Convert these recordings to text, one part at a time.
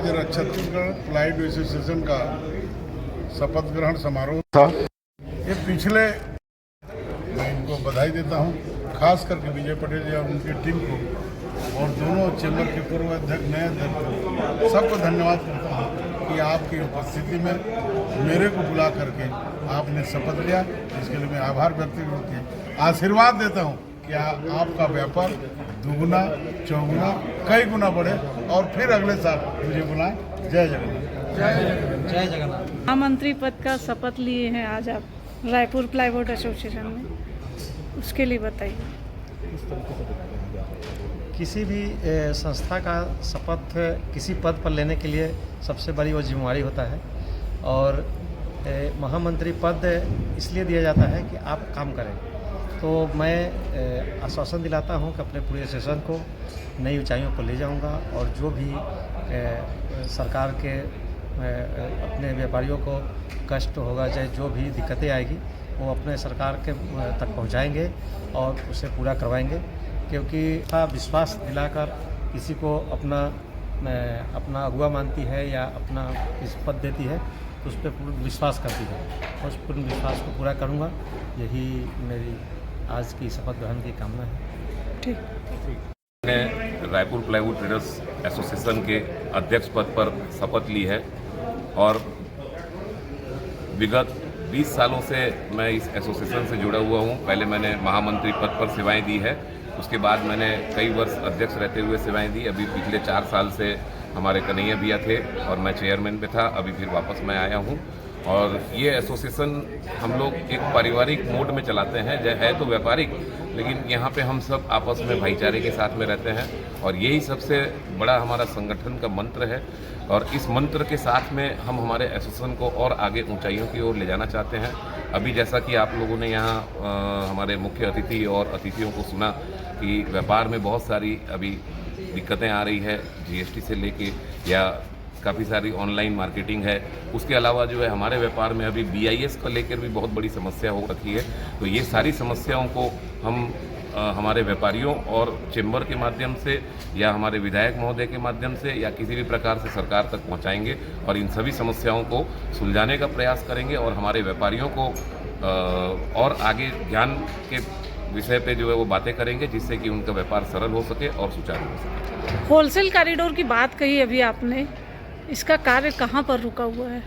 आज Chhattisgarh plywood association का शपथ ग्रहण समारोह था। ये पिछले मैं इनको बधाई देता हूँ, खास करके विजय पटेल जी और उनकी टीम को और दोनों चैम्बर के पूर्व अध्यक्ष नए अध्यक्ष सबको धन्यवाद करता हूँ कि आपकी उपस्थिति में मेरे को बुला करके आपने शपथ लिया। इसके लिए मैं आभार व्यक्त करके आशीर्वाद देता हूँ कि आपका व्यापार दुगुना चौगुना कई गुना बढ़े और फिर अगले साल मुझे बुलाएं। जय जगन्नाथ। जय जगन्नाथ। महामंत्री पद का शपथ लिए हैं आज आप रायपुर प्लाईवुड एसोसिएशन में, उसके लिए बताइए। किसी भी संस्था का शपथ किसी पद पर लेने के लिए सबसे बड़ी वो जिम्मेवारी होता है और महामंत्री पद इसलिए दिया जाता है कि आप काम करें। तो मैं आश्वासन दिलाता हूं कि अपने पूरे एसोसिएशन को नई ऊंचाइयों पर ले जाऊंगा और जो भी सरकार के अपने व्यापारियों को कष्ट होगा, चाहे जो भी दिक्कतें आएगी वो अपने सरकार के तक पहुंचाएंगे और उसे पूरा करवाएंगे, क्योंकि विश्वास दिलाकर किसी को अपना अगुआ मानती है या अपना इस पद देती है तो उस पर पूर्ण विश्वास करती है। उस पूर्ण विश्वास को पूरा करूंगा, यही मेरी आज की शपथ ग्रहण की कामना है। ठीक। मैंने रायपुर प्लाईवुड ट्रेडर्स एसोसिएशन के अध्यक्ष पद पर शपथ ली है और विगत 20 सालों से मैं इस एसोसिएशन से जुड़ा हुआ हूं। पहले मैंने महामंत्री पद पर सेवाएं दी है, उसके बाद मैंने कई वर्ष अध्यक्ष रहते हुए सेवाएं दी। अभी पिछले 4 साल से हमारे कन्हैया भैया थे और मैं चेयरमैन पे था, अभी फिर वापस मैं आया हूं। और ये एसोसिएशन हम लोग एक पारिवारिक मोड में चलाते हैं, है तो व्यापारिक, लेकिन यहाँ पे हम सब आपस में भाईचारे के साथ में रहते हैं और यही सबसे बड़ा हमारा संगठन का मंत्र है। और इस मंत्र के साथ में हम हमारे एसोसिएशन को और आगे ऊंचाइयों की ओर ले जाना चाहते हैं। अभी जैसा कि आप लोगों ने यहाँ हमारे मुख्य अतिथि और अतिथियों को सुना कि व्यापार में बहुत सारी अभी दिक्कतें आ रही है, जीएसटी से लेके या काफ़ी सारी ऑनलाइन मार्केटिंग है। उसके अलावा जो है हमारे व्यापार में अभी BIS को लेकर भी बहुत बड़ी समस्या हो रखी है। तो ये सारी समस्याओं को हम हमारे व्यापारियों और चेंबर के माध्यम से या हमारे विधायक महोदय के माध्यम से या किसी भी प्रकार से सरकार तक पहुंचाएंगे और इन सभी समस्याओं को सुलझाने का प्रयास करेंगे और हमारे व्यापारियों को और आगे ज्ञान के विषय पे जो है वो बातें करेंगे, जिससे कि उनका व्यापार सरल हो सके और सुचारू हो सके। होलसेल कॉरिडोर की बात कही अभी आपने, इसका कार्य कहाँ पर रुका हुआ है?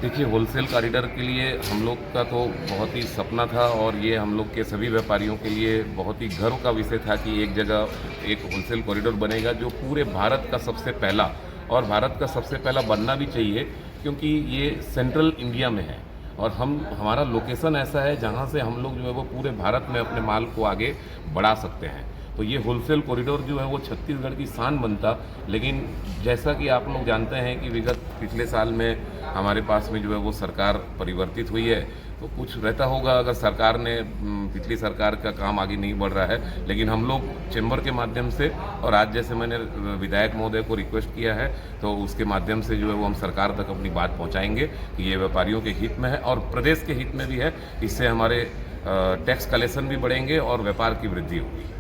देखिए, होलसेल कॉरिडोर के लिए हम लोग का तो बहुत ही सपना था और ये हम लोग के सभी व्यापारियों के लिए बहुत ही गर्व का विषय था कि एक जगह एक होलसेल कॉरिडोर बनेगा जो पूरे भारत का सबसे पहला, और भारत का सबसे पहला बनना भी चाहिए क्योंकि ये सेंट्रल इंडिया में है और हमारा लोकेशन ऐसा है जहाँ से हम लोग जो है वो पूरे भारत में अपने माल को आगे बढ़ा सकते हैं। तो ये होलसेल कॉरिडोर जो है वो छत्तीसगढ़ की शान बनता। लेकिन जैसा कि आप लोग जानते हैं कि विगत पिछले साल में हमारे पास में जो है वो सरकार परिवर्तित हुई है, तो कुछ रहता होगा अगर सरकार ने पिछली सरकार का काम आगे नहीं बढ़ रहा है। लेकिन हम लोग चेंबर के माध्यम से और आज जैसे मैंने विधायक महोदय को रिक्वेस्ट किया है तो उसके माध्यम से जो है वो हम सरकार तक अपनी बात पहुंचाएंगे कि ये व्यापारियों के हित में है और प्रदेश के हित में भी है। इससे हमारे टैक्स कलेक्शन भी बढ़ेंगे और व्यापार की वृद्धि होगी।